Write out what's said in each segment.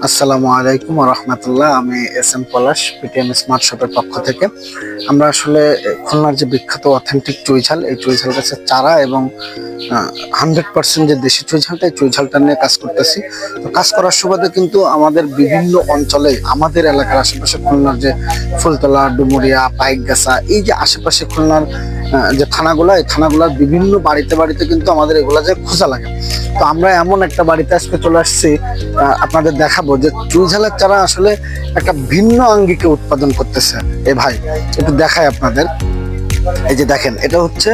আসসালামু আলাইকুম ওয়া রাহমাতুল্লাহ। আমি এস এম পলাশ, পিটিএম স্মার্ট শপের পক্ষ থেকে। আমরা আসলে খুলনার যে বিখ্যাত অথেন্টিক চুইঝাল, এই চুইঝাল গাছের চারা এবং 100% যে দেশি চুইঝালটা, এই চুইঝালটা নিয়ে কাজ করতেছি। তো কাজ করার সুবাদে কিন্তু আমাদের বিভিন্ন অঞ্চলে, আমাদের এলাকার আশেপাশে খুলনার যে ফুলতলা, ডুমুরিয়া, পাইকগাছা, এই যে আশেপাশে খুলনার যে থানাগুলা, এই থানাগুলার বিভিন্ন বাড়িতে বাড়িতে কিন্তু আমাদের এগুলা যে খোঁজা লাগে। তো আমরা এমন একটা বাড়িতে আজকে চলে আসছি, আপনাদের দেখাবো যে চুইঝালের চারা আসলে একটা ভিন্ন আঙ্গিকে উৎপাদন করতেছে। এ ভাই একটু দেখায় আপনাদের। এই যে দেখেন, এটা হচ্ছে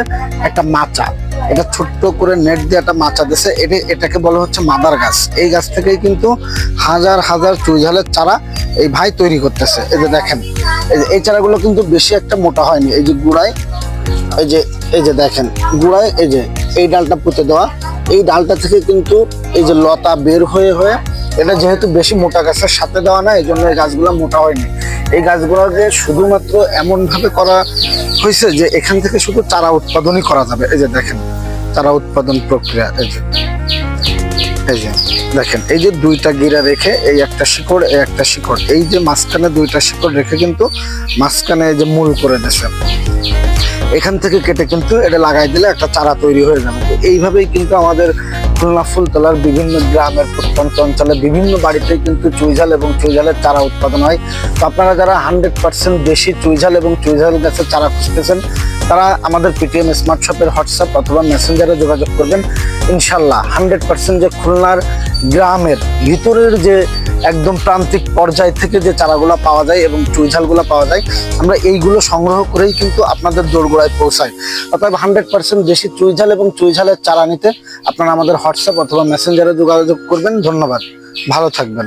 একটা মাচা, এটা ছোট্ট করে নেট দিয়ে একটা মাচা দিছে। এটাকে বলা হচ্ছে মাদার গাছ। এই গাছ থেকেই কিন্তু হাজার হাজার চুইঝালের চারা এই ভাই তৈরি করতেছে। এই যে দেখেন, এই চারাগুলো কিন্তু বেশি একটা মোটা হয়নি। এই যে গুড়ায়, এই যে দেখেন গুড়ায়, এই ডালটা পুঁতে দেওয়া, এই ডালটা থেকে কিন্তু এই যে লতা বের হয়ে হয়ে, এটা যেহেতু বেশি মোটা গাছের সাথে দেওয়া না, এই জন্য এই গাছগুলো মোটা হয়নি। এই গাছগুলোকে শুধুমাত্র এমন ভাবে করা হয়েছে যে এখান থেকে শুধু চারা উৎপাদনই করা যাবে। এই যে দেখেন চারা উৎপাদন প্রক্রিয়া। এই যে দেখেন, এই যে দুইটা গিরা রেখে, এই একটা শিকড়, এই একটা শিকড়, এই যে মাঝখানে দুইটা শিকড় রেখে কিন্তু মাঝখানে এই যে মূল করে দিয়েছে। এখান থেকে কেটে কিন্তু এটা লাগাই দিলে একটা চারা তৈরি হয়ে যাবে। তো এইভাবেই কিন্তু আমাদের খুলনা ফুলতলার বিভিন্ন গ্রামের প্রত্যন্ত অঞ্চলে বিভিন্ন বাড়িতেই কিন্তু চুইঝাল এবং চুইঝালের চারা উৎপাদন হয়। তো আপনারা যারা 100% দেশি চুইঝাল এবং চুইঝাল গাছের চারা খুঁজতেছেন, তারা আমাদের পিটিএম স্মার্ট শপের হোয়াটসঅ্যাপ অথবা মেসেঞ্জারে যোগাযোগ করবেন। ইনশাল্লাহ 100% যে খুলনার গ্রামের ভিতরের যে একদম প্রান্তিক পর্যায় থেকে যে চারাগুলো পাওয়া যায় এবং চুইঝালগুলো পাওয়া যায়, আমরা এইগুলো সংগ্রহ করেই কিন্তু আপনাদের দোরগোড়ায় পৌঁছাই। অর্থাৎ 100% দেশি চুইঝাল এবং চুইঝালের চারা নিতে আপনারা আমাদের হোয়াটসঅ্যাপ অথবা মেসেঞ্জারে যোগাযোগ করবেন। ধন্যবাদ, ভালো থাকবেন।